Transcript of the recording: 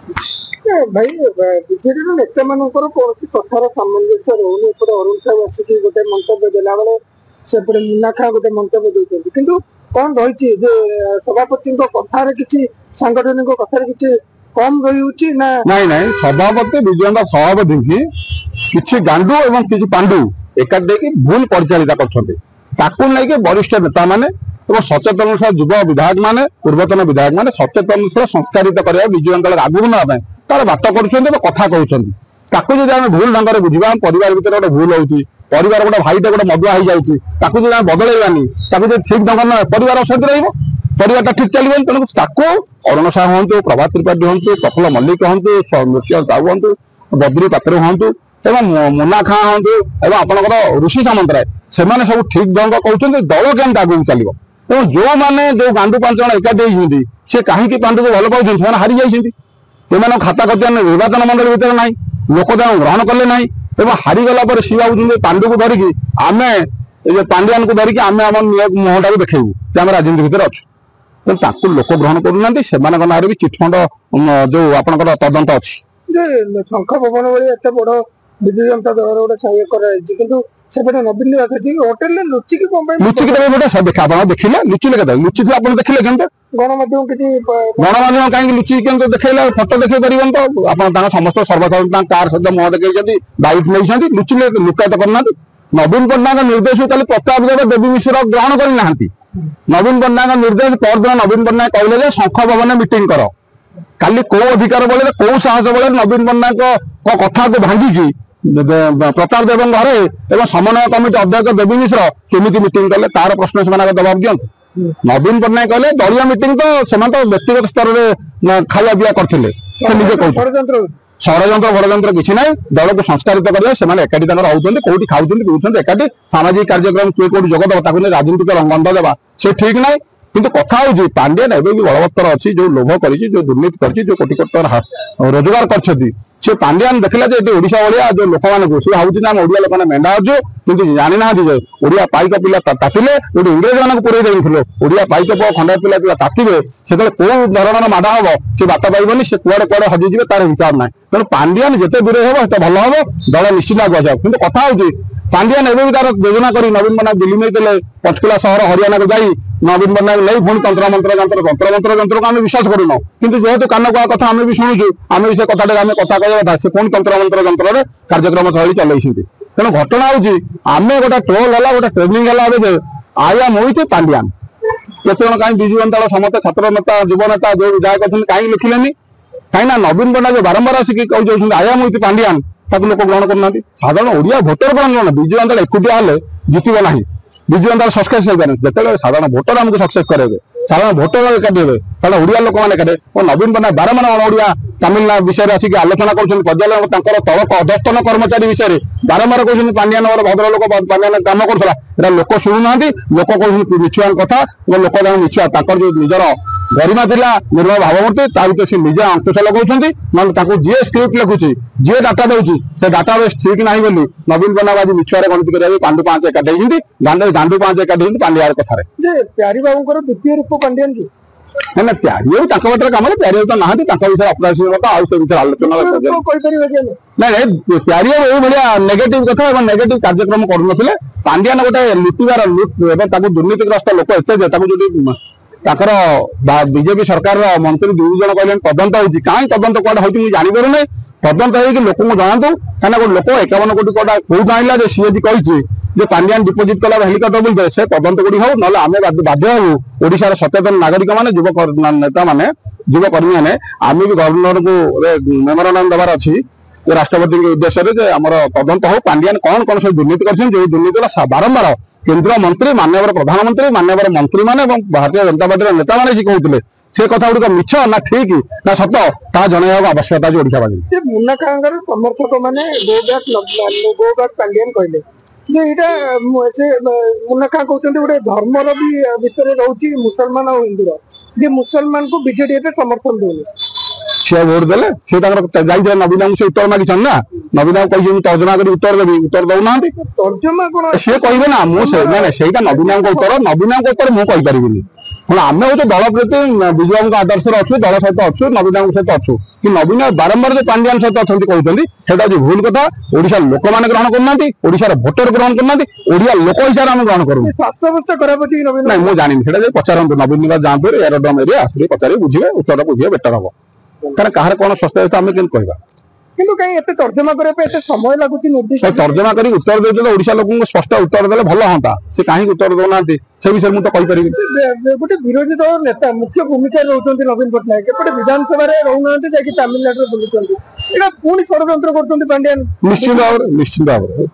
भाई विजेडी नेता मान कौन कथार सामंजस्य रोनी अरुण साहब आसिक गोटे मंतव्य देला बेले से मुन्ना खां गोटे मंतव्य देते कि कौन रही सभापति कथार कि सांगठनिक कथार कि कम रही ना नहीं नहीं सभापति विजय सभापति की किसी गांडू एवं किसी पांडु एकाठी भूल परिचालित कर वरिष्ठ नेता माने सचेतन युव विधायक माने पूर्वतन विधायक माने सचेतन संस्कारित कर विजय आगू ना तार बात कर कथा कहते आम भूल ढंग से बुझा परिवार भर गोटे भूल होती परिवार गोटे भाईटे गोटे मदुआ हो जाए बदलैबानी ठीक ढंग न परिवार अशांति रहा ठीक चलो तेणु अरुण साहू हूँ प्रभात त्रिपाठी हूँ प्रफुल्ल मल्लिक हूँ नृसिंह साहू हूँ बद्री पात्र हूँ एवं मुन्ना खां हूँ एवं आपंकर ऋषि सामंतराय से सब ठीक ढंग कहते दल केमती आगे चलो तेणु जो मैंने जो गांडू 5 जन एकाठी होती सी कहीं पांडु को भल पाँच से हारी जाती खाता खतिया निर्वाचन मंडल भर ना लोक ग्रहण कले ना हारीगला सी भाई पांडु को धरिकी आम पांड्यान को धरिकी आम आम मुहटा को देखू कि आम राजनीति भितर अच्छे तो लोक ग्रहण करना से ना भी चिटफंड जो आपंकर तदंत अच्छी शंख भवन भाई एत बड़ विजु जनता दल गोटे छाया कर सेपटे नवीन होटेल लुचिकी लुचिकी देखा आप देखिले लुचिले क्या लुचिक आप देखिले केमती गणमाध्यम किसी गणमाध्यम कहीं लुचिक केमती देखा फटो देखे पारे तो आप समस्त सर्वसाधारण कार सहित मुह देखते बाइक नहीं लुचिले लुकायत करना नवीन पट्टनायक निर्देश प्रताप देव देवी मिश्र ग्रहण करना नवीन पट्टनायक निर्देश परदिन नवीन पट्टनायक कहले शंख भवन मीटिंग कर काली कौ अधिकार बल कौ साहस बल नवीन पट्टनायक कथा को भांगिकी प्रताप देव घरे एवं समन्वय कमिटी अध्यक्ष देवी मिश्र केमी मीटिंग कले तार प्रश्न से जवाब दिखाते नवीन पट्टनायक कहले दलीय मीटिंग तो से व्यक्तिगत स्तर में खाया पिया करते षड़यंत्र फड़यंत्र किसी ना दल को संस्कारित करेंगे एकाठी रोचे कौटी खाऊँ पीछे एकाठी सामाजिक कार्यक्रम किए कौटी जोगदेव राजनीतिक गंध देवा से ठीक ना किंतु कथा हूँ पांड्यान एवं भी बलवत्तर अच्छी जो लोभ कर दुर्नीति कर कोटी कोटी रोजगार कर पांड्यान देखला ओडिशा भाया जो लोक मान सी भाई आम ओडिया लोक मेढ़ा अच्छु कितु जानी ना ओडिया पाइक पिला तातिले जो इंग्रेज मान पुरे देते ओडिया पाइक पुआ खंडा पिला तातिबे से कौ धरण माड़ हम से बात पाइबनी से कुआड़े कुआड़े हजिजे तार हिसाब ना तेणु पांड्यान जिते दूर हम से भल हम दल निश्चित आगे जाओ कि कथा हूँ पांड्यान एवं तार योजना कर नवीन पट्टनायक दिल्ली नहीं पंचकुला सहर हरियाणा को जाई नवीन पट्टनायक नहीं पुणी तंत्र मंत्र जंत्र को आम विश्वास करूना किंतु जेहेतु कान कुआ कथा आम भी शुणुचु आम भी से कथा आम कथा कहता से पुणी तंत्र मंत्र जंत्र कार्यक्रम शैली चलती तेणु घटना हूँ आम गोटे ट्रोल है गोटे ट्रेनिंग है आया मोहित पांड्यान केत कहीं विजु जनता दल समस्त छात्र नेता युव नेता जो विधायक अच्छे कहीं लिखिले कहीं नवीन पट्टनायक बारंबार आसिक कहते आया मोहित पांड्यान लोक ग्रहण करना साधारण ओडिया भोटर ग्रहण विजु जनता एकुटिया हेल्ले जितब ना विजु जनता सक्सेस हो पारे साधारण भोटर आमको सक्सेस करेंगे साधारण भोटर एकाठी हे साधारण ओडिया लोक मैंने एकाठी नवीन पट्टनायक बारंबार ओडिया तमिलनाडु विषय आसिक आलोचना कर तल अधस्तन कर्मचारी विषय बारंबार कहते पांड्यान भद्र लोक पांड्यान कम करा लोक शुणुना लोक कहते मिछुआ कथा लोक जन मिछुआ जो निजर गरिमा थिला निर्मल भावमूर्ति भितर से निजे अंकुश लगाउछन्ति ना जी स्क्रिप्ट लिखुची जी डाटा दौर से डाटा बेस ठीक ना बोली नवीन पट्टनायक आज मिछुआरे गणति करेंगे पांडु 5 एकाठी गांडू 5 एकाठी पांड्या कथार प्यारी बाबू द्वितीय रूप पांड्यान की ना प्यारी बाटर कम प्यारी तो ना विषय अपराधी मत आउ से विषय आलोचना ना प्यारी भाया नेगेटिव कथा नेगेटिव कार्यक्रम करुन पांड्यान गोटे लुटिबार दुर्नीतिग्रस्त लोक एत बीजेपी सरकार मंत्री 2 जन कहले तदंत होती कहीं तदंत कौट होती जापर ना तदंत हो लोक जनातु कहीं लोक 51 कोटी कौट आनला सी कही पांड्यान डिपोजिट कला हेलिकप्टर बोलते से तदंत गुड़ी हो ना आम बाध्य हूँ ओडिशार सचेतन नागरिक मैंने युव नेता मैंने युवकर्मी मैंने आम भी गवर्नर को मेमोरांडम देवार अच्छी राष्ट्रपति के उद्देश्य आम तदंत हो पांड्यान कौन कौन सब दुर्नीति कर दुर्नीति बारंबार केंद्र मंत्री माननीय प्रधानमंत्री माननीय मंत्री मैंने भारतीय जनता पार्टी नेता मैंने कहते से कथा गुड़िक मिछ ना ठीक ना सत ता जनवा आवश्यकता अच्छी ओडिशावासी मुन्ना खां समर्थक मैंने गो बैक पांड्यान कहले मुन्ना खां कहते गोटे धर्मर भी भितर रोचे मुसलमान और हिंदूर जे मुसलमान को बीजेडी समर्थन दौनी ସେ ଭୋଟ ଦେଲେ ସେ ତାଙ୍କର ଯାଇଥିଲେ ନବୀନ ବାବୁଙ୍କୁ ସେ ଉତ୍ତର ମାଗିଛନ୍ତି ନା ନବୀନ ବାବୁ କହିଛନ୍ତି ମୁଁ ତର୍ଜମା କରି ଉତ୍ତର ଦେବି ଉତ୍ତର ଦଉନାହାନ୍ତି ତର୍ଜମା କଣ ସିଏ କହିବେ ନା ମୁଁ ସେଇଟା ନବୀନ ବାବୁଙ୍କ ଉତ୍ତର ମୁଁ କହିପାରିବିନି ହଁ ଆମେ ହଉଛୁ ଦଳ ପ୍ରତି ବିଜୁ ବାବୁଙ୍କ ଆଦର୍ଶରେ ଅଛୁ ଦଳ ସହିତ ଅଛୁ ନବୀନ ବାବୁଙ୍କ ସହିତ ଅଛୁ କି ନବୀନ ବାରମ୍ବାର ଯୋଉ ପାଣ୍ଡିଆନ ସହିତ ଅଛନ୍ତି କହୁଛନ୍ତି ସେଟା ହଉଛି ଭୁଲ କଥା ଓଡିଶାର ଲୋକମାନେ ଗ୍ରହଣ କରୁନାହାନ୍ତି ଓଡିଶାର ଭୋଟର ଗ୍ରହଣ କରୁନାହାନ୍ତି ଓଡିଆ ଲୋକ ହିସାବରେ ଆମେ ଗ୍ରହଣ କରୁନୁ ସ୍ୱାସ୍ଥ୍ୟାବସ୍ଥା ଖରାପ ଅଛି କି ନବୀନ ନାଇଁ ମୁଁ ଜାଣିନି ସେଟା ଯଦି ପଚାରନ୍ତୁ ନବୀନ ନିବାସ ଯାଆନ୍ତୁ ଏରୋଡ୍ରମ୍ ଏରିଆ ସେଠି ପଚାରି ବୁଝିବେ ଉତ୍ତର ବୁଝିବେ ବେଟର ହବ କାରଣ କାହାର କଣ ସ୍ୱାସ୍ଥ୍ୟ ଆମେ କେମିତି କହିବା କିନ୍ତୁ କାହିଁ ଏତେ ତର୍ଜମା କରିବା ପାଇଁ ଏତେ ସମୟ ଲାଗୁଛି ନିର୍ଦ୍ଦିଷ୍ଟ ତର୍ଜମା କରି ଉତ୍ତର ଦେଉଛନ୍ତି ଓଡିଶା ଲୋକଙ୍କୁ ସ୍ପଷ୍ଟ ଉତ୍ତର ଦେଲେ ଭଲ ହୁଅନ୍ତା ସେ କାହିଁକି ଉତ୍ତର ଦଉନାହାନ୍ତି ସେ ବିଷୟରେ ମୁଁ ତ କହିପାରିବି ଗୋଟେ ବିରୋଧୀ ଦଳ ନେତା ମୁଖ୍ୟ ଭୂମିକାରେ ରହୁଛନ୍ତି ନବୀନ ପଟ୍ଟନାୟକ ଏପଟେ ବିଧାନସଭାରେ ରହୁନାହାନ୍ତି ଯାଇକି ତାମିଲନାଡୁରେ ବୁଲୁଛନ୍ତି ଏଇଟା ପୁଣି ଷଡଯନ୍ତ୍ର କରୁଛନ୍ତି ପାଣ୍ଡିଆନ ନିଶ୍ଚିତ ଭାବରେ